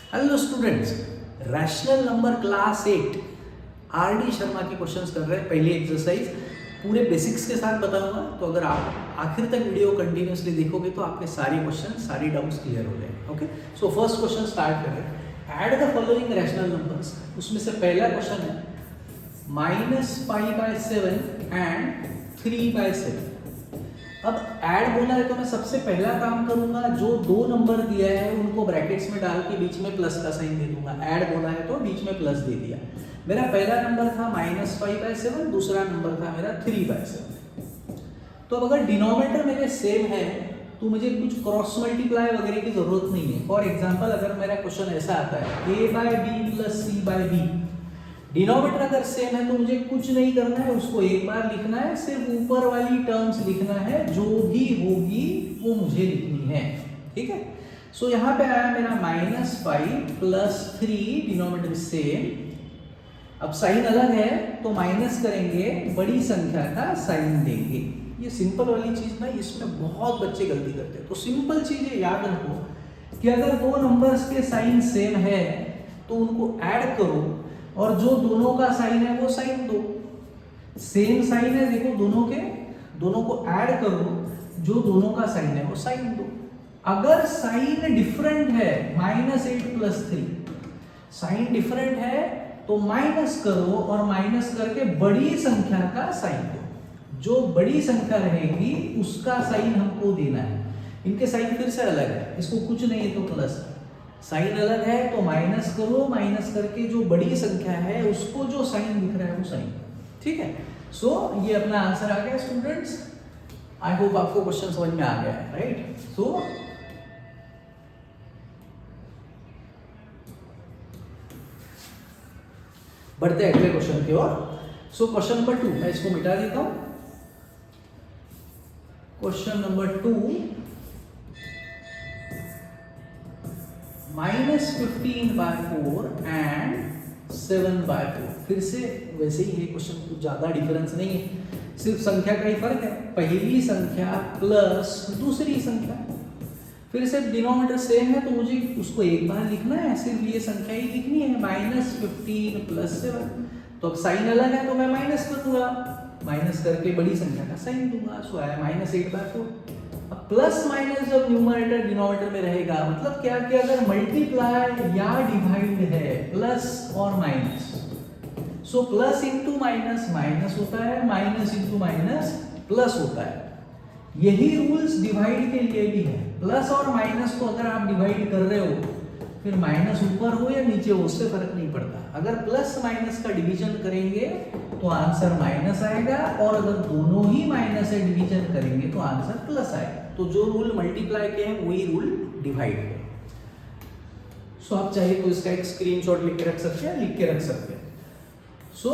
Hello students, rational number class 8 RD Sharma के questions कर रहे हैं। पहली एक्सरसाइज पूरे बेसिक्स के साथ बताऊंगा, तो अगर आप आखिर तक वीडियो कंटिन्यूसली देखोगे तो आपके सारे क्वेश्चन सारी डाउट्स क्लियर हो जाएंगे। Okay, so first question start कर रहे हैं। Add the following rational numbers. उसमें से पहला क्वेश्चन है -5/7 एंड 3/7। अब ऐड बोला है तो मैं सबसे पहला काम करूंगा, जो दो नंबर दिया है उनको ब्रैकेट्स में डाल के बीच में प्लस का साइन दे दूंगा। ऐड बोला है तो बीच में प्लस दे दिया। मेरा पहला नंबर था -5/7, दूसरा नंबर था मेरा 3/7। तो अब अगर डिनोमिनेटर मेरे सेम है तो मुझे कुछ क्रॉस मल्टीप्लाई वगैरह की जरूरत नहीं है। फॉर एग्जाम्पल, अगर मेरा क्वेश्चन ऐसा आता है a/b + c/b, डिनोमिनेटर अगर सेम है तो मुझे कुछ नहीं करना है, उसको एक बार लिखना है, सिर्फ ऊपर वाली टर्म्स लिखना है, जो भी होगी वो मुझे लिखनी है। ठीक है, सो यहाँ पे आया मेरा -5 + 3, डिनोमिनेटर सेम। अब साइन अलग है तो माइनस करेंगे, बड़ी संख्या का साइन देंगे। ये सिंपल वाली चीज ना, इसमें बहुत बच्चे गलती करते हैं। तो सिंपल चीजें याद रखो कि अगर दो नंबर्स के साइन सेम है तो उनको ऐड करो, और जो दोनों का साइन है वो साइन दो। सेम साइन है, देखो दोनों के, दोनों को ऐड करो, जो दोनों का साइन है वो साइन दो। अगर साइन डिफरेंट है, -8 + 3, साइन डिफरेंट है तो माइनस करो, और माइनस करके बड़ी संख्या का साइन दो। जो बड़ी संख्या रहेगी उसका साइन हमको देना है। इनके साइन फिर से अलग है, इसको कुछ नहीं है तो प्लस, साइन अलग है तो माइनस करो, माइनस करके जो बड़ी संख्या है उसको जो साइन दिख रहा है वो साइन। ठीक है, सो ये अपना आंसर आ गया स्टूडेंट्स। आई होप आपको क्वेश्चन समझ में आ गया है, राइट। सो बढ़ते हैं अगले क्वेश्चन की ओर। सो क्वेश्चन नंबर 2, मैं इसको मिटा देता हूं। Question number 2, -15/4 and 7/4। फिर से वैसे ही है क्वेश्चन, कुछ ज्यादा डिफरेंस नहीं है, सिर्फ संख्या का ही फर्क है। पहली संख्या प्लस दूसरी संख्या, फिर से डिनोमिनेटर सेम है तो मुझे उसको एक बार लिखना है, सिर्फ ये संख्या ही लिखनी है, -15 + 7। तो अब साइन अलग है तो मैं माइनस कर दूंगा, माइनस करके बड़ी संख्या का साइन दूंगा। सो आया -8/4। अब प्लस माइनस जब न्यूमरेटर डिनोमिनेटर में रहेगा, मतलब क्या कि अगर मल्टीप्लाई या डिवाइड है प्लस और minus, so plus into minus minus होता है, माइनस इंटू माइनस प्लस होता है। यही रूल्स डिवाइड के लिए भी है। प्लस और माइनस को अगर आप डिवाइड कर रहे हो, फिर माइनस ऊपर हो या नीचे हो उससे फर्क नहीं पड़ता। अगर प्लस माइनस का डिवीजन करेंगे तो आंसर माइनस आएगा, और अगर दोनों ही माइनस से डिवीजन करेंगे तो आंसर प्लस आएगा। तो जो रूल मल्टीप्लाई के हैं वही रूल डिवाइड के। सो आप चाहे तो इसका एक स्क्रीनशॉट लिख के रख सकते हैं, लिख के रख सकते हैं। सो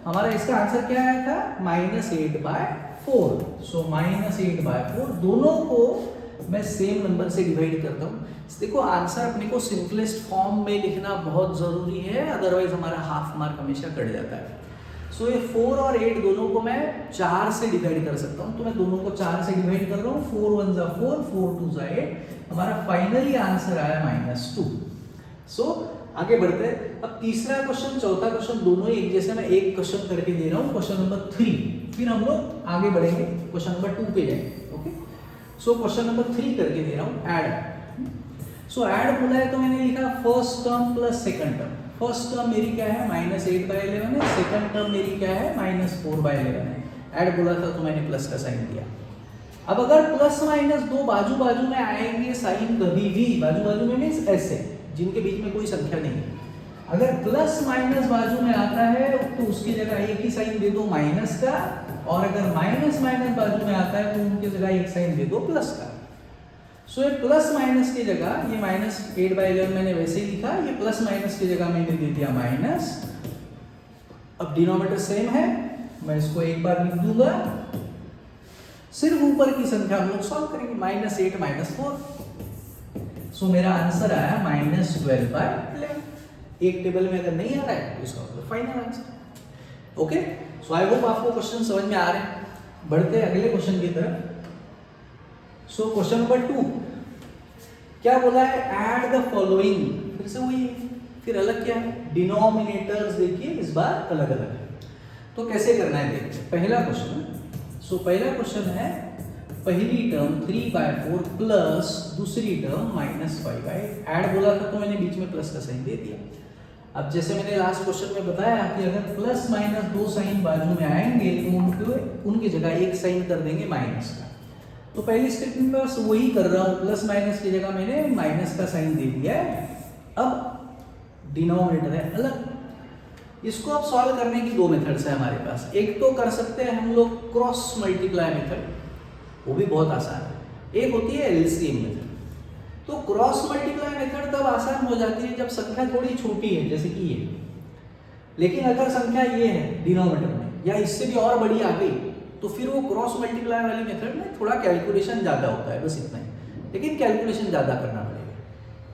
हमारा इसका आंसर क्या आया था, -8/4। सो -8/4, दोनों को मैं सेम नंबर से डिवाइड करता हूँ। देखो आंसर अपने को सिंपलेस्ट फॉर्म में लिखना बहुत जरूरी है, अदरवाइज हमारा हाफ मार्क हमेशा कट जाता है। सो ये 4 और 8 दोनों को मैं 4 से डिवाइड कर सकता हूँ, तो मैं दोनों को 4 से डिवाइड कर रहा हूँ। 4 1 ज़ा 4, 4 2 ज़ा 8। हमारा फाइनली आंसर आया -2। सो आगे बढ़ते हैं। अब तीसरा क्वेश्चन, चौथा क्वेश्चन दोनों ही एक जैसे, मैं एक क्वेश्चन करके दे रहा हूँ, क्वेश्चन नंबर 3, फिर हम लोग आगे बढ़ेंगे, क्वेश्चन नंबर 2 पे जाएंगे। ओके, सो क्वेश्चन नंबर 3 करके दे रहा हूँ, ऐड। सो ऐड बोला है तो मैंने लिखा first term plus second term. First term मेरी क्या है, -8/11 है, सेकंड टर्म मेरी क्या है, -4/11 है। ऐड बोला था तो मैंने प्लस का साइन दिया। अब अगर प्लस माइनस दो बाजू बाजू में आएंगे साइन, कभी भी बाजू बाजू में मीन्स ऐसे, जिनके बीच में कोई संख्या नहीं है। अगर प्लस माइनस बाजू में आता है तो उसकी जगह एक ही साइन दे दो माइनस का, और अगर माइनस माइनस बाजू में आता है तो उनकी जगह एक साइन दे दो प्लस का। सो ये प्लस माइनस की जगह, ये -8/11 मैंने वैसे ही लिखा, ये प्लस माइनस की जगह मैंने दे दिया माइनस। अब डिनोमिनेटर सेम है, मैं इसको एक बार लिख दूंगा, सिर्फ ऊपर की संख्या हम लोग सॉल्व करेंगे, -8 - 4। सो मेरा आंसर आया -12/11। एक टेबल में अगर नहीं आ रहा है तो इसका मतलब final answer. Okay, so I hope आपको क्वेश्चन समझ में आ रहे हैं। बढ़ते हैं अगले क्वेश्चन की तरफ। सो क्वेश्चन नंबर 2 क्या बोला है, ऐड द फॉलोइंग। फिर से वही है। फिर अलग क्या है, डिनोमिनेटर्स देखिए इस बार अलग अलग है। तो कैसे करना है देखिए, पहला क्वेश्चन, सो पहला क्वेश्चन है पहली टर्म 3/4 प्लस दूसरी टर्म -5/8। ऐड बोला था तो मैंने बीच में प्लस का साइन दे दिया। अब जैसे मैंने लास्ट क्वेश्चन में बताया कि अगर प्लस माइनस दो साइन बाजू में आएंगे तो उनकी जगह एक साइन कर देंगे माइनस का। तो पहली स्टेप में बस वही कर रहा हूँ, प्लस माइनस की जगह मैंने माइनस का साइन दे दिया है। अब डिनोमिनेटर है अलग, इसको अब सॉल्व करने की दो मेथड्स है हमारे पास। एक तो कर सकते हैं हम लोग क्रॉस मल्टीप्लाई मेथड, वो भी बहुत आसान है। एक होती है एलसीएम मेथड। तो क्रॉस मल्टीप्लाई मेथड तब आसान हो जाती है जब संख्या थोड़ी छोटी है, जैसे कि ये। लेकिन अगर संख्या ये है डिनोमिनेटर में या इससे भी और बड़ी आ गई तो फिर वो क्रॉस मल्टीप्लाई वाली मेथड में थोड़ा कैलकुलेशन ज़्यादा होता है, बस इतना ही। लेकिन कैलकुलेशन ज़्यादा करना पड़ेगा।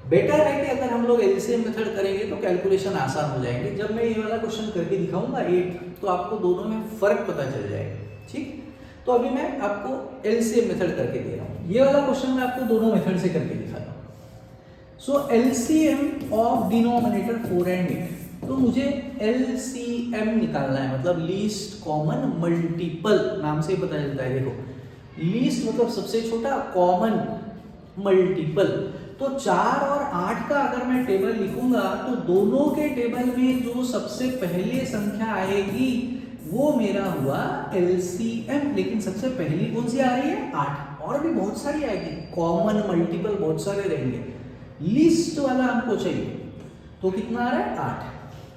बेटर है कि अगर हम लोग एलसीएम मेथड करेंगे तो कैलकुलेशन आसान हो जाएंगे। जब मैं ये वाला क्वेश्चन करके दिखाऊंगा 8, तो आपको दोनों में फ़र्क पता चल जाएगा। ठीक, तो अभी मैं आपको एलसीएम मेथड करके दे रहा हूँ। ये वाला क्वेश्चन मैं आपको दोनों मेथड से करके दिखा रहा हूँ। सो एलसीएम ऑफ डिनोमिनेटर 4 and 8, तो मुझे एलसीएम निकालना है, मतलब लीस्ट कॉमन मल्टीपल, नाम से ही पता चलता है। देखो लीस्ट मतलब सबसे छोटा, कॉमन मल्टीपल। तो 4 और 8 का अगर मैं टेबल लिखूंगा तो दोनों के टेबल में जो सबसे पहले संख्या आएगी वो मेरा हुआ एलसीएम। लेकिन सबसे पहली कौन सी आ रही है, 8। और भी बहुत सारी आएगी, कॉमन मल्टीपल बहुत सारे रहेंगे। लिस्ट वाला हमको चाहिए, तो कितना आ रहा है, 8।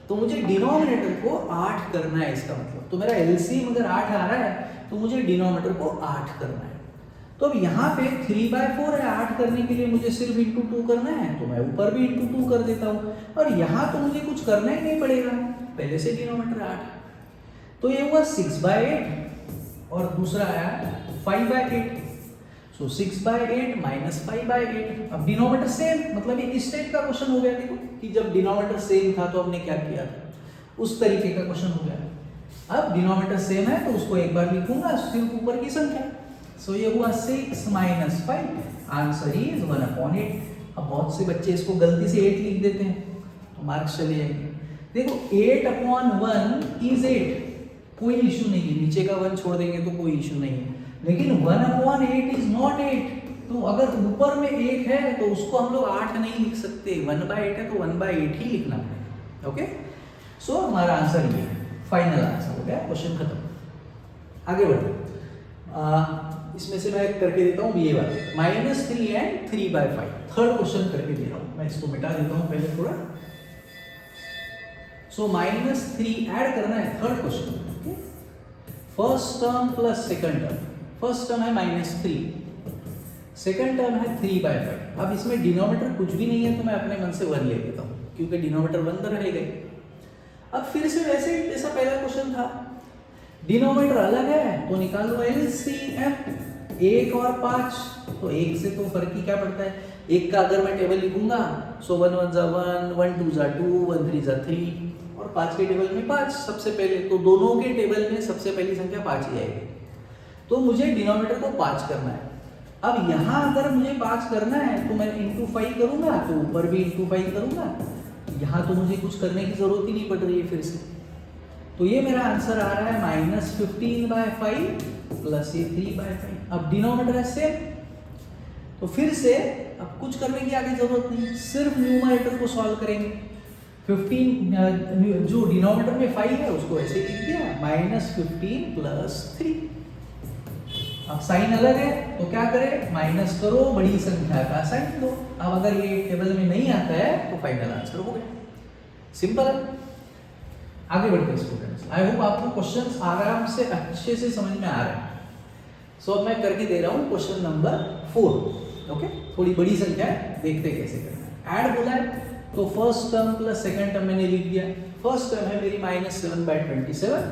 तो मुझे डिनोमिनेटर को 8 करना है, इसका मतलब। तो मेरा एलसीएम अगर 8 आ रहा है तो मुझे डिनोमिनेटर को 8 करना है। तो अब यहाँ पे 3/4 है, 8 करने के लिए मुझे सिर्फ इंटू 2 करना है, तो मैं ऊपर भी इंटू 2 कर देता हूँ। और यहाँ तो मुझे कुछ करना ही नहीं पड़ेगा, पहले से डिनोमिनेटर 8। तो ये हुआ 6/8 और दूसरा आया 5/8। सो 6/8 माइनस 5/8। अब डिनोमिनेटर सेम, मतलब ये इस टाइप का क्वेश्चन हो गया। देखो कि जब डिनोमिनेटर सेम था तो हमने क्या किया था, उस तरीके का क्वेश्चन हो गया। अब डिनोमिनेटर सेम है तो उसको एक बार लिखूंगा, सिर्फ ऊपर की संख्या। सो ये हुआ 6 - 5, आंसर इज 1/8। अब बहुत से बच्चे इसको गलती से 8 लिख देते हैं तो मार्क्स चले जाएंगे। देखो 8/1 इज 8, कोई इशू नहीं है, नीचे का 1 छोड़ देंगे तो कोई इशू नहीं है। लेकिन 1/8 इज नॉट 8। तो अगर ऊपर में 1 है तो उसको हम लोग 8 नहीं लिख सकते, 1/8 है तो 1/8 ही लिखना पड़ेगा। ओके, सो हमारा आंसर ये है, फाइनल आंसर हो गया, क्वेश्चन खत्म। आगे बढ़ो। इसमें से मैं करके देता हूँ ये वाला -3 and 3/5, थर्ड क्वेश्चन करके दे रहा हूँ। मैं इसको मिटा देता हूँ पहले थोड़ा। सो -3 ऐड करना है, third question. First term plus second term. First term है -3, सेकंड टर्म है 3/5। अब इसमें डिनोमिनेटर कुछ भी नहीं है तो मैं अपने मन से 1 ले लेता हूँ, क्योंकि डिनोमिनेटर 1 तो रहेगा। अब फिर से वैसे ही जैसा पहला क्वेश्चन था, डिनोमिनेटर अलग है तो निकालो एलसीएम। 1 और 5, तो 1 से तो फर्क ही क्या पड़ता है। 1 का अगर मैं टेबल लिखूंगा सो 1 1 * 1, 1 2 * 2, 1 3 * 3 और 5 के टेबल में 5 सबसे पहले। तो दोनों के टेबल में सबसे पहली संख्या 5 ही आएगी। तो मुझे डिनोमिनेटर को 5 करना है। अब यहाँ अगर मुझे 5 करना है तो मैं इंटू 5 करूँगा, तो ऊपर भी इंटू 5 करूँगा। यहाँ तो मुझे कुछ करने की जरूरत ही नहीं पड़ रही है फिर से। तो ये मेरा आंसर आ रहा है -15/5 प्लस ये 3/5। अब डिनोमिनेटर है सेम, तो फिर से अब कुछ करने की आगे जरूरत नहीं, सिर्फ न्यूमरेटर को सॉल्व करेंगे। 15 जो डिनोमिनेटर में 5 है उसको ऐसे ही लिख दिया, -15 प्लस 3। अब साइन अलग है तो क्या करें, माइनस करो, बड़ी संख्या का साइन दो। अब अगर ये टेबल में नहीं आता है तो फाइनल आंसर हो गया, सिंपल है। आगे बढ़ते हैं स्टूडेंट्स। आई होप आपको क्वेश्चंस आराम से अच्छे से समझ में आ रहे हैं। सो अब मैं करके दे रहा हूँ क्वेश्चन नंबर 4। ओके, थोड़ी बड़ी संख्या है, देखते कैसे करना है। ऐड बोला है तो first term plus second term मैंने लिख दिया। फर्स्ट टर्म है मेरी -7/27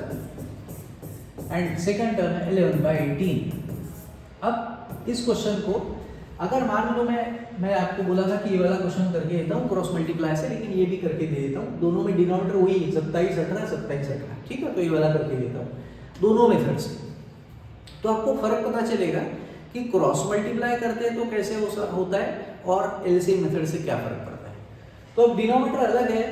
एंड सेकंड टर्म है 11/18। अब इस क्वेश्चन को अगर मान लो मैं आपको बोला था कि ये वाला क्वेश्चन करके देता हूँ क्रॉस मल्टीप्लाई से, लेकिन ये भी करके दे देता हूँ। दोनों में डिनोमिनेटर वही है, 27 18 27 18, ठीक है। तो ये वाला करके देता हूँ दोनों मेथड से, तो आपको फर्क पता चलेगा कि क्रॉस मल्टीप्लाई करते हैं तो कैसे होता है और एलसीएम मेथड से क्या फर्क पड़ता है। तो अब डिनोमिनेटर अलग है,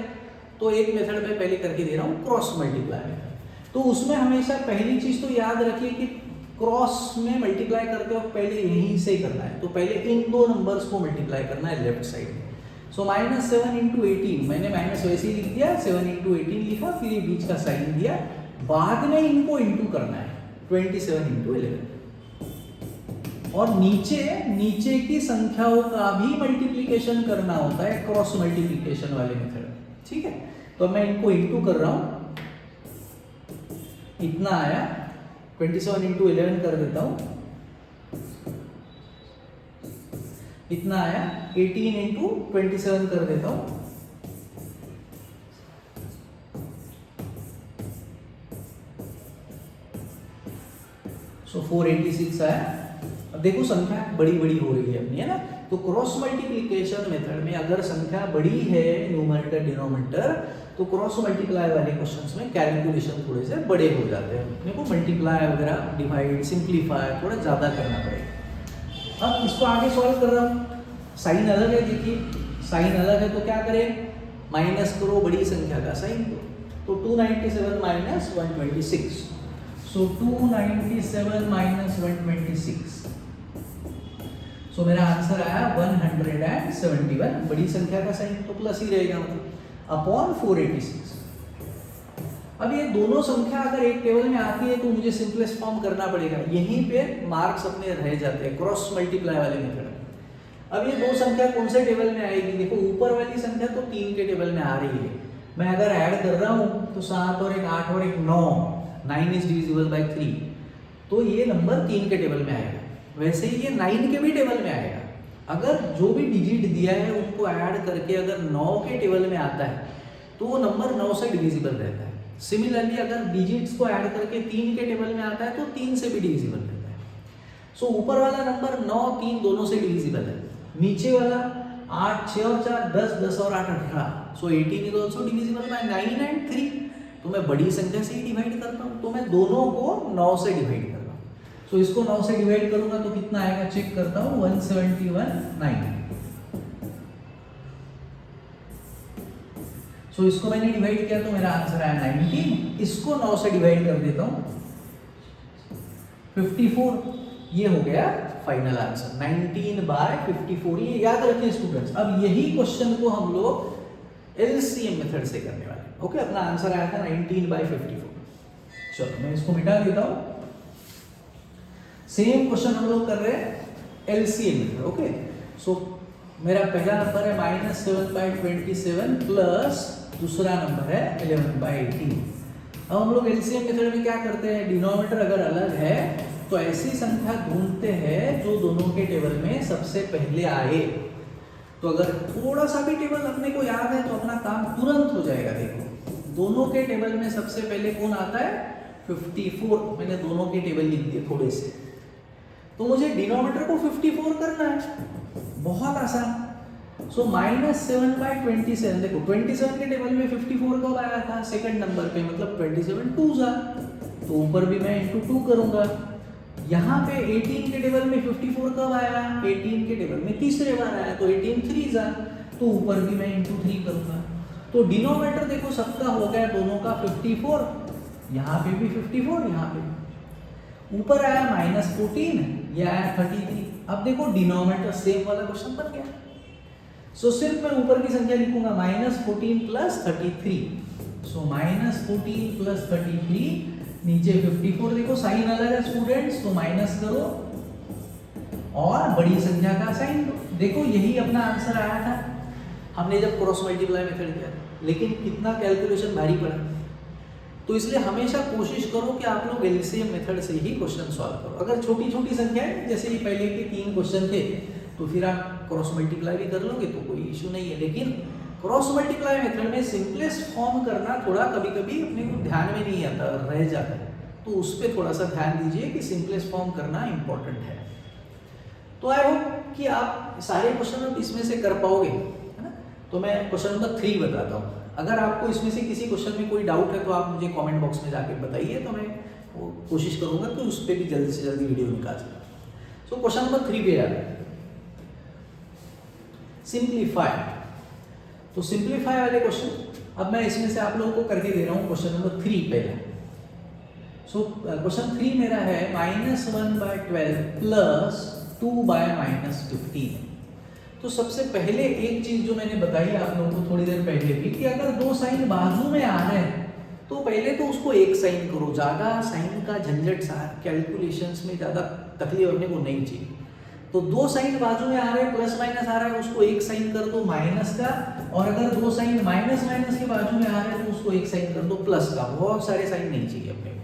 तो एक मेथड में पहले करके दे रहा हूँ क्रॉस मल्टीप्लाई मेथड। तो उसमें हमेशा पहली चीज तो याद रखिए कि क्रॉस में मल्टीप्लाई करते वक्त पहले यहीं से करना है, तो पहले इन दो नंबर्स को मल्टीप्लाई करना है लेफ्ट साइड में। सो -7 × 18, मैंने माइनस वैसे ही लिख दिया, 7 × 18 लिखा, फिर ये बीच का साइन दिया, बाद में इनको इंटू करना है 27 × 11। और नीचे की संख्याओं का भी मल्टीप्लिकेशन करना होता है क्रॉस मल्टीप्लिकेशन वाले मेथड, ठीक है। तो मैं इनको इंटू कर रहा हूं, इतना आया, 27 × 11 कर देता हूं, इतना आया, 18 × 27 कर देता हूं, सो 486 आया। अब देखो संख्या बड़ी बड़ी हो रही है अपनी, है ना। तो क्रॉस मल्टीप्लिकेशन मेथड में अगर संख्या बड़ी है न्यूमरेटर डिनोमिनेटर, तो क्रॉस मल्टीप्लाई वाले क्वेश्चंस में कैलकुलेशन थोड़े से बड़े हो जाते हैं, अपने को मल्टीप्लाई वगैरह, डिवाइड, सिंप्लीफाई थोड़ा ज़्यादा करना पड़ेगा। अब इसको आगे सॉल्व कर रहा हूँ, साइन अलग है, देखिए साइन अलग है, तो क्या करें, माइनस करो बड़ी संख्या का साइन दो, तो 297 माइनस 126, सो 297 माइनस 126, सो मेरा आंसर आया 171, बड़ी संख्या का साइन तो प्लस ही रहेगा, मतलब अपॉन 486। अब ये दोनों संख्या अगर एक टेबल में आती है तो मुझे सिंपलेस्ट फॉर्म करना पड़ेगा, यहीं पे मार्क्स अपने रह जाते हैं क्रॉस मल्टीप्लाई वाले मेथड में। अब ये दो संख्या कौन से टेबल में आएगी, देखो ऊपर वाली संख्या तो 3 के टेबल में आ रही है, मैं अगर ऐड कर रहा हूँ तो 7 और 1 8 और 1 9, 9 इज डिविजिबल बाय 3, तो ये नंबर 3 के टेबल में आएगा। वैसे ही ये 9 के भी टेबल में आएगा, अगर जो भी डिजिट दिया है उनको ऐड करके अगर 9 के टेबल में आता है तो वो नंबर 9 से डिविजिबल रहता है। सिमिलरली अगर डिजिट्स को ऐड करके 3 के टेबल में आता है तो 3 से भी डिविजिबल रहता है। सो ऊपर वाला नंबर 9 3 दोनों से डिविजिबल है, नीचे वाला 8 6 और 4 10, 10 और 8 18, सो 18 is also divisible by 9 and 3, तो मैं बड़ी संख्या से ही डिवाइड करता हूँ, तो मैं दोनों को 9 से डिवाइड कर रहा हूँ। सो इसको 9 से डिवाइड करूंगा तो कितना आएगा, चेक करता हूँ, 171 9। सो इसको मैंने डिवाइड किया तो मेरा आंसर आया 19, इसको 9 से डिवाइड कर देता हूँ 54, ये हो गया फाइनल आंसर 19/54। ये याद रखिए स्टूडेंट्स। अब यही क्वेश्चन को हम लोग एलसीएम मेथड से करने वाले हैं। ओके, अपना आंसर आया था 19/54। चलो मैं इसको मिटा देता हूं। सेम क्वेश्चन हम लोग कर रहे हैं एलसीएम मेथड। ओके, सो मेरा पहला नंबर है -7/27 प्लस दूसरा नंबर है 11/18। अब हम लोग एलसीएम मेथड में क्या करते हैं, डिनोमिनेटर अगर अलग है तो ऐसी संख्या ढूंढते हैं जो दोनों के टेबल में सबसे पहले आए। तो अगर थोड़ा सा भी टेबल अपने को याद है तो अपना काम तुरंत हो जाएगा। देखो दोनों के टेबल में सबसे पहले कौन आता है, 54। मैंने दोनों के टेबल लिख दिए थोड़े से, तो मुझे डिनोमिनेटर को 54 करना है, बहुत आसान। सो -7/27, देखो 27 के टेबल में 54 कब आया था, सेकंड नंबर पे, मतलब 27 2s, तो ऊपर भी मैं इंटू 2 करूंगा। यहाँ पे 18 के टेबल में 54 कब आया, 18 के टेबल में तीसरे बार आया, तो 18 3s, तो ऊपर भी मैं इंटू 3 करूंगा। तो डिनोमिनेटर देखो सबका हो गया दोनों का 54, यहाँ पे भी 54, यहाँ पे ऊपर आया -14, ये आया 33। अब देखो डिनोमिनेटर सेम वाला क्वेश्चन बन गया। सो सिर्फ मैं ऊपर की संख्या लिखूंगा, -14 + 33, सो -14 + 33, नीचे 54। देखो साइन अलग है स्टूडेंट्स, तो माइनस करो और बड़ी संख्या का साइन दो। देखो यही अपना आंसर आया था हमने जब क्रॉस मल्टीप्लाई मेथड किया, लेकिन कितना कैलकुलेशन भारी पड़ा। तो इसलिए हमेशा कोशिश करो कि आप लोग एलसीएम मेथड से ही क्वेश्चन सॉल्व करो। अगर छोटी छोटी संख्या है, जैसे ये पहले के 3 क्वेश्चन थे, तो फिर आप क्रॉस मल्टीप्लाई भी कर लोगे तो कोई इशू नहीं है। लेकिन क्रॉस मल्टीप्लाई मेथड में सिंपलेस्ट फॉर्म करना थोड़ा कभी कभी अपने को ध्यान में नहीं आता, रह जाता है, तो उस पर थोड़ा सा ध्यान दीजिए कि सिंपलेस्ट फॉर्म करना इंपॉर्टेंट है। तो आई होप कि आप सारे क्वेश्चन इसमें से कर पाओगे, है ना। तो मैं क्वेश्चन नंबर 3 बताता हूँ। अगर आपको इसमें से किसी क्वेश्चन में कोई डाउट है तो आप मुझे कमेंट बॉक्स में जाके बताइए, तो मैं वो कोशिश करूंगा कि उस पर भी जल्दी से जल्दी वीडियो निकाल सकूं। सो क्वेश्चन नंबर 3 पे आ गए, सिंप्लीफाई। तो सिंप्लीफाई वाले क्वेश्चन अब मैं इसमें से आप लोगों को करके दे रहा हूँ क्वेश्चन नंबर 3 पहले। सो क्वेश्चन 3 मेरा है -1/12 प्लस 2/-15। तो सबसे पहले एक चीज जो मैंने बताई आप लोगों को थोड़ी देर पहले भी कि अगर दो साइन बाजू में आ रहे हैं तो पहले तो उसको एक साइन करो, ज़्यादा साइन का झंझट कैलकुलेशंस में ज़्यादा तकलीफ होने को नहीं चाहिए। तो दो साइन बाजू में आ रहे हैं, प्लस माइनस आ रहा है, उसको एक साइन कर दो माइनस का, और अगर दो साइन माइनस माइनस के बाजू में आ रहे हैं तो उसको एक साइन कर दो प्लस का। बहुत सारे साइन नहीं चाहिए अपने को।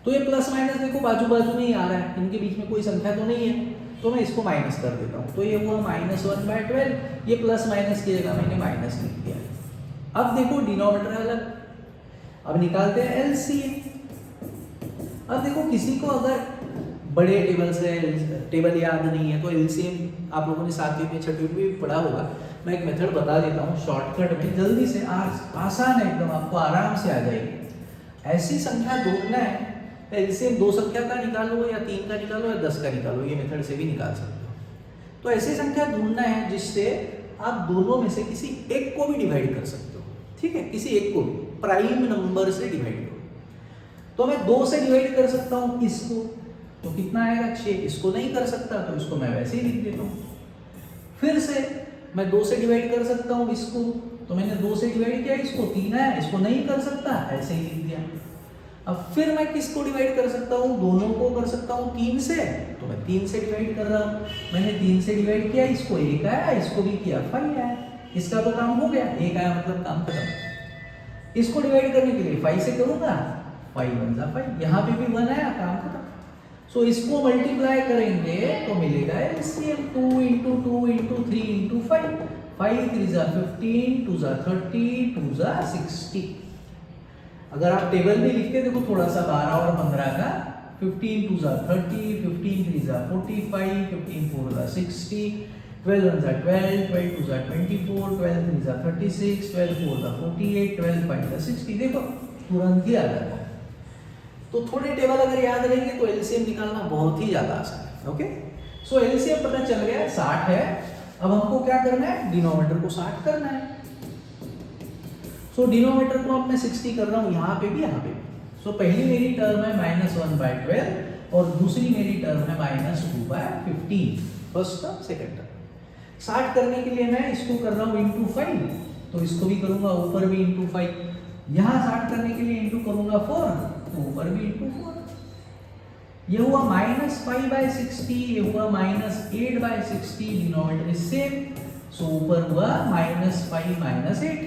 तो ये प्लस माइनस देखो बाजू बाजू में ही आ रहा है, इनके बीच में कोई संख्या तो नहीं है, तो मैं इसको माइनस कर देता हूँ। तो ये हुआ -1/12, ये प्लस माइनस की जगह मैंने माइनस लिख दिया। अब देखो डिनोमिनेटर अलग, अब निकालते हैं एलसीएम। अब देखो किसी को अगर बड़े टेबल से टेबल याद नहीं है तो एलसीएम आप लोगों ने 7वीं में 6वीं में भी पढ़ा होगा। मैं एक मेथड बता देता हूँ शॉर्टकट में, जल्दी से, आसान है एकदम, आपको आराम से आ जाएगी। ऐसी संख्या ढूंढना है, एलसीएम 2 संख्या का निकालो या 3 का निकालो या 10 का निकालो, ये मेथड से भी निकाल सकते हो। तो ऐसी संख्या ढूंढना है जिससे आप दोनों में से किसी एक को भी डिवाइड कर सकते हो। ठीक है, किसी एक को भी प्राइम नंबर से डिवाइड करो। तो मैं 2 से डिवाइड कर सकता हूँ इसको, तो कितना आएगा 6। इसको नहीं कर सकता तो इसको मैं वैसे ही लिख देता हूँ। फिर से मैं 2 से डिवाइड कर सकता हूँ इसको, तो मैंने 2 से डिवाइड किया, इसको 3 है, इसको नहीं कर सकता, ऐसे ही लिख दिया। अब फिर मैं किसको डिवाइड कर सकता हूँ, दोनों को कर सकता हूँ 3 से, तो मैं 3 से डिवाइड कर रहा हूँ। मैंने 3 से डिवाइड किया, इसको 1 आया, इसको भी किया 5 आया, इसका तो काम हो गया, 1 आया मतलब काम खत्म। इसको डिवाइड करने के लिए 5 से करूंगा, 5 × 1 = 5, यहाँ पे भी 1 आया, काम खत्म। सो इसको मल्टीप्लाई करेंगे तो मिलेगा एलसीएम 2 × 2 × 3 × 5, 5 3 = 15, 2 = 30, 2 = 60। अगर आप टेबल में लिखते देखो थोड़ा सा 12 और 15 का, 15 2 = 30, 15 3 = 45, 15 4 = 60, 12 1 = 12, 12 2 = 24, 12 3 = 36, 12 4 = 48, 12 5 = 60। देखो तुरंत ही आ जाता है। तो थोड़े टेबल अगर याद रहेंगे तो एलसीएम निकालना बहुत ही ज्यादा आसान है। ओके, सो एलसीएम पता चल गया 60 है। अब हमको क्या करना है, डिनोमिनेटर को 60 करना है। सो डिनोमिनेटर को अब मैं 60 कर रहा हूँ, यहाँ पे भी यहाँ पे भी। सो पहली मेरी टर्म है -1/12 और दूसरी मेरी टर्म है -2/15, फर्स्ट टर्म सेकंड टर्म। 60 करने के लिए मैं इसको कर रहा हूँ × 5, तो इसको भी करूंगा ऊपर भी × 5। यहाँ 60 करने के लिए इंटू करूंगा 4, तो ऊपर भी × 4। ये हुआ -5/60, ये हुआ -8/60, डिनोमिनेटर इज सेम, सो ऊपर हुआ -5 - 8।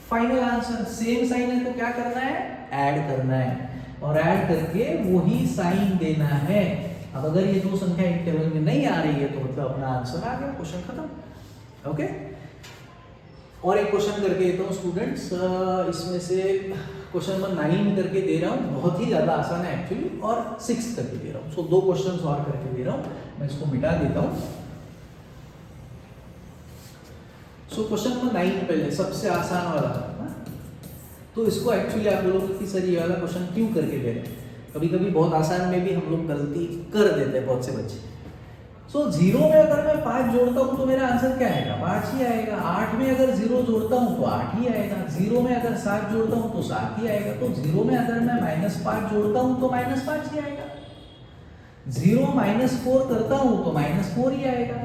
फाइनल आंसर सेम साइन है तो क्या करना है, ऐड करना है, और ऐड करके वही साइन देना है। अब अगर ये दो संख्या एक टेबल में नहीं आ रही है तो मतलब अपना आंसर आ गया, क्वेश्चन खत्म। ओके, और एक क्वेश्चन करके देता हूँ स्टूडेंट्स, इसमें से क्वेश्चन नंबर 9 करके दे रहा हूँ, बहुत ही ज़्यादा आसान है एक्चुअली, और 6 करके दे रहा हूँ। सो 2 क्वेश्चन और करके दे रहा हूँ, मैं इसको मिटा देता हूँ। सो क्वेश्चन नंबर 9 पहले सबसे आसान वाला, तो इसको एक्चुअली आप लोगों की सर ये वाला क्वेश्चन क्यों करके दे रहे हैं, कभी कभी बहुत आसान में भी हम लोग गलती कर देते हैं बहुत से बच्चे। सो 0 में अगर मैं 5 जोड़ता हूँ तो मेरा आंसर क्या आएगा, 5 ही आएगा। 8 में अगर 0 जोड़ता हूँ तो 8 ही आएगा। 0 में अगर 7 जोड़ता हूँ तो 7 ही आएगा। तो 0 में अगर मैं -5 जोड़ता हूँ तो -5 ही आएगा। 0 -4 करता हूँ तो -4 ही आएगा।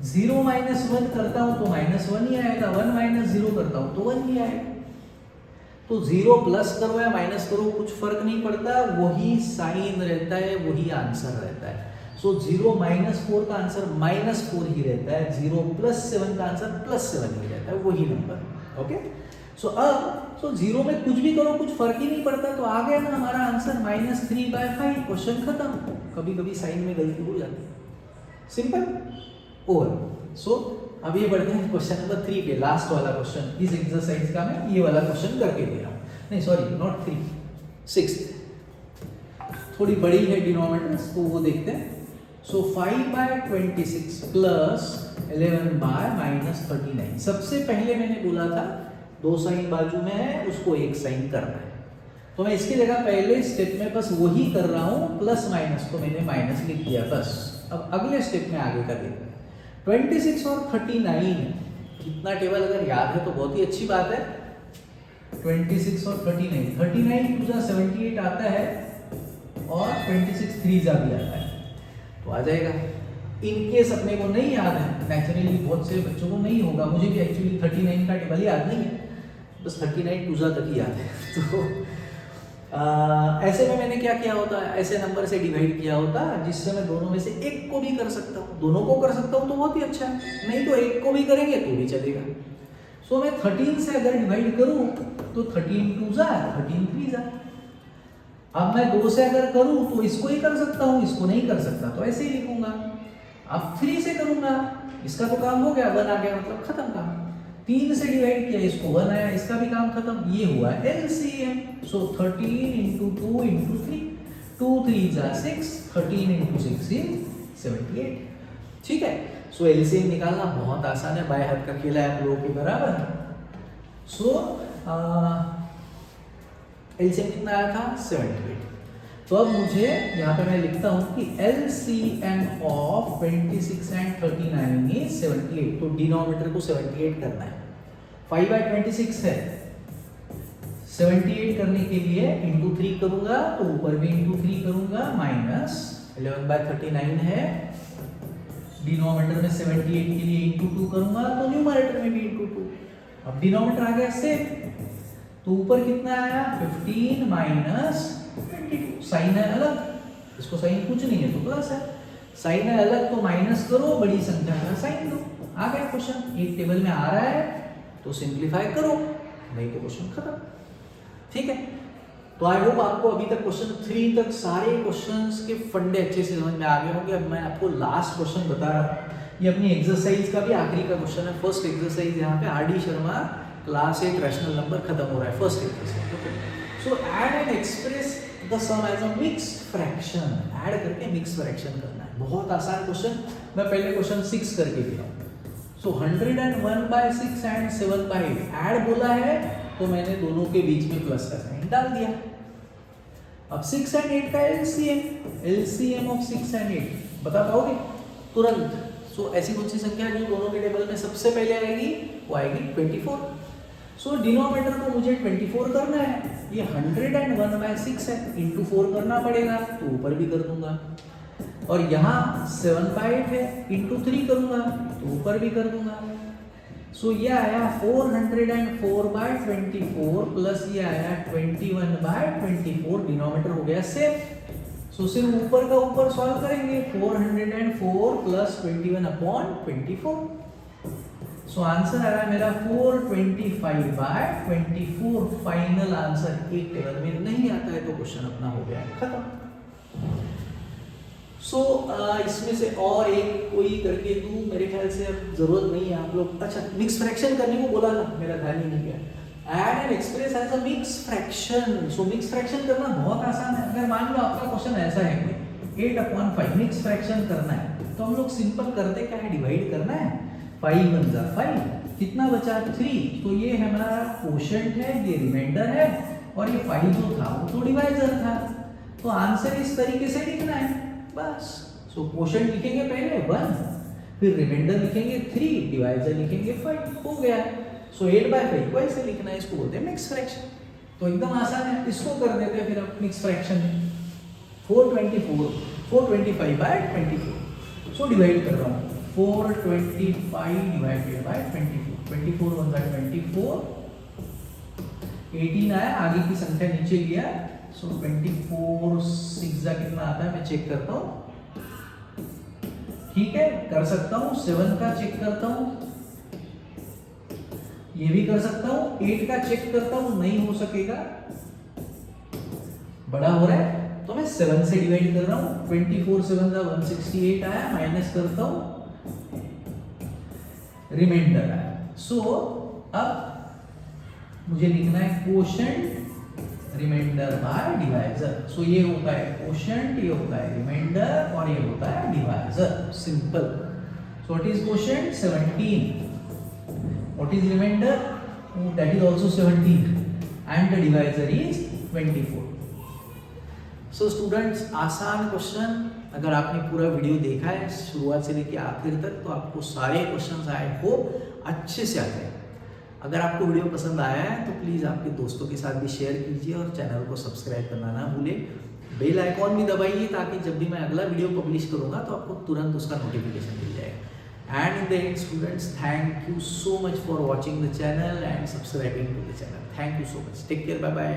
0 -1 करता हूँ तो -1 ही आएगा। 1 - 0 करता हूँ तो 1 ही आएगा। तो 0 प्लस करो या माइनस करो कुछ फर्क नहीं पड़ता, वही साइन रहता है, वही आंसर रहता है। सो 0 -4 का आंसर -4 ही रहता है। 0 + 7 का आंसर +7 ही रहता है, वही नंबर। ओके, सो अब 0 में कुछ भी करो कुछ फर्क ही नहीं पड़ता, तो आ गया ना हमारा आंसर -3/5। क्वेश्चन खत्म। कभी कभी साइन में गलती हो जाती है, सिंपल, ओवर। सो अब ये बढ़ते हैं क्वेश्चन नंबर 3 पे, लास्ट वाला क्वेश्चन इस एक्सरसाइज का मैं ये वाला क्वेश्चन करके दे रहा हूँ। नहीं सॉरी, नॉट 3, 6 थोड़ी बड़ी है डिनोमिनेटर्स, तो वो देखते हैं। सो 5/26 प्लस 11/-39। सबसे पहले मैंने बोला था 2 साइन बाजू में है, उसको एक साइन करना है, तो मैं इसकी जगह पहले स्टेप में बस वही कर रहा हूँ, प्लस माइनस को मैंने माइनस लिख दिया बस। अब अगले स्टेप में आगे का देखते हैं। 26 और 39 कितना टेबल अगर याद है तो बहुत ही अच्छी बात है। 26 और 39, 39 टू 78 आता है और 26 3 भी आता है, तो आ जाएगा। इन केस अपने को नहीं याद है, नेचुरली बहुत से बच्चों को नहीं होगा, मुझे भी एक्चुअली 39 का टेबल याद नहीं है, बस 39 टू तक ही याद है। तो ऐसे में मैंने क्या किया होता है, ऐसे नंबर से डिवाइड किया होता जिससे मैं दोनों में से एक को भी कर सकता हूँ, दोनों को कर सकता हूँ तो बहुत ही अच्छा है, नहीं तो एक को भी करेंगे तो भी चलेगा। सो मैं 13 से अगर डिवाइड करूँ तो 13 2 13 3 अब मैं 2 से अगर करूँ तो इसको ही कर सकता हूँ, इसको नहीं कर सकता तो ऐसे ही लिखूंगा। अब 3 से करूंगा, इसका तो काम हो गया, 1 आ गया मतलब खत्म काम। 3 से डिवाइड किया, इसको 1 आया, इसका भी काम खत्म, ये हुआ LCM। So 13 into 2 into 3, 2 3 6, 13 into 6 is 78। ठीक है, सो LCM निकालना बहुत आसान है, बाएं हाथ का खेला है आप लोगों के बराबर। सो LCM कितना आया था 78। तो अब मुझे यहाँ पे मैं लिखता हूँ कि LCM ऑफ 26 and 39 is 78। तो डिनोमिनेटर को 78 करना है, 5/26 है, 78 करने के लिए इंटू 3 करूंगा तो ऊपर भी इंटू 3 करूंगा, माइनस 11/39 है, डिनोमिनेटर में 78 के लिए इंटू 2 करूंगा तो न्यूमरेटर में भी इंटू 2। अब डिनोमिनेटर आ गया सेम, तो ऊपर कितना आया 15 माइनस 22, साइन है अलग, इसको साइन कुछ नहीं है तो प्लस है, साइन है अलग तो माइनस करो, बड़ी संख्या का साइन दो, आ गया क्वेश्चन। एक टेबल में आ रहा है तो सिंप्लीफाई करो, नहीं तो क्वेश्चन खत्म। ठीक है, तो आई होप आपको अभी तक क्वेश्चन 3 तक सारे क्वेश्चंस के फंडे अच्छे से समझ में आ गए होंगे। अब मैं आपको लास्ट क्वेश्चन बता रहा हूँ, ये अपनी एक्सरसाइज का भी आखिरी का क्वेश्चन है, फर्स्ट एक्सरसाइज। यहाँ पे RD Sharma class 8 rational number खत्म हो रहा है, first exercise. Okay, so add and express the sum as a mixed fraction, add करके मिक्स फ्रैक्शन करना है, बहुत आसान क्वेश्चन। मैं पहले क्वेश्चन 6 करके दिया हूँ। सो 101/6 एंड 7/8 ऐड बोला है तो मैंने दोनों के बीच में प्लस का साइन डाल दिया। अब 6 and 8 का LCM ऑफ 6 and 8 बता पाओगे तुरंत? सो ऐसी कौन सी संख्या जो दोनों के टेबल में सबसे पहले आएगी, वो आएगी 24। सो डिनोमिनेटर को मुझे 24 करना है, ये 101/6 है, इंटू 4 करना पड़ेगा तो ऊपर भी कर दूंगा, और यहाँ 7/8 है, इंटू 3 करूंगा तो ऊपर भी कर दूंगा। सो ये आया 404/24 प्लस ये आया 21/24, डिनोमिनेटर हो गया सेम। सो सिर्फ ऊपर का ऊपर सॉल्व करेंगे, 404 प्लस 21/24। सो आंसर आया मेरा 425/24। फाइनल आंसर एक टेबल में नहीं आता है तो क्वेश्चन अपना हो गया खत्म। सो इसमें से और एक कोई करके दूं, मेरे ख्याल से अब जरूरत नहीं है आप लोग। अच्छा, मिक्स फ्रैक्शन करने को बोला ना, मेरा ध्यान ही नहीं गया। Add and express as a mix fraction. So mix fraction करना बहुत आसान है। अगर मान लो आपका क्वेश्चन ऐसा है कि 8/5 मिक्स फ्रैक्शन करना है, तो हम लोग सिंपल करते क्या है, डिवाइड करना है, 5 1 जा 5, कितना बचा 3, तो ये हमारा क्वोशंट है, ये रिमाइंडर है, और ये 5 जो था वो तो डिवाइजर था। तो आंसर इस तरीके से लिखना है बस। सो क्वोशंट लिखेंगे पहले 1, फिर रिमाइंडर लिखेंगे 3, डिवाइजर लिखेंगे 5, हो गया। सो 8/5 को ऐसे लिखना है, इसको बोलते हैं मिक्स फ्रैक्शन। तो एकदम आसान है, इसको कर देते हैं फिर अब मिक्स फ्रैक्शन में। 425/24। सो डिवाइड कर रहा हूँ, 425 डिवाइडेड बाय 24, 24 1 24, 18 आया, आगे की संख्या नीचे लिया। सो 24 6 कितना आता है मैं चेक करता हूँ, ठीक है कर सकता हूँ। 7 का चेक करता हूँ, ये भी कर सकता हूँ। 8 का चेक करता हूँ, नहीं हो सकेगा, बड़ा हो रहा है, तो मैं 7 से डिवाइड कर रहा हूँ। 24 7 का 168 आया, माइनस करता हूँ, रिमाइंडर आया। सो अब मुझे लिखना है क्वोशंट रिमाइंडर बाय डिवाइजर। सो ये होता है क्वोशंट, ये होता है रिमाइंडर, और ये होता है divisor. Simple. So what is quotient 17, what is remainder, that is also 17, and the divisor is 24। So students, आसान क्वेश्चन अगर आपने पूरा वीडियो देखा है शुरुआत से लेकर आखिर तक तो आपको सारे क्वेश्चंस आई होप अच्छे से आते हैं। अगर आपको वीडियो पसंद आया है तो प्लीज़ आपके दोस्तों के साथ भी शेयर कीजिए और चैनल को सब्सक्राइब करना ना भूलें। बेल आइकॉन भी दबाइए ताकि जब भी मैं अगला वीडियो पब्लिश करूँगा तो आपको तुरंत उसका नोटिफिकेशन मिल जाएगा। And in the end students, thank you so much for watching the channel and subscribing to the channel. Thank you so much. Take care, bye bye.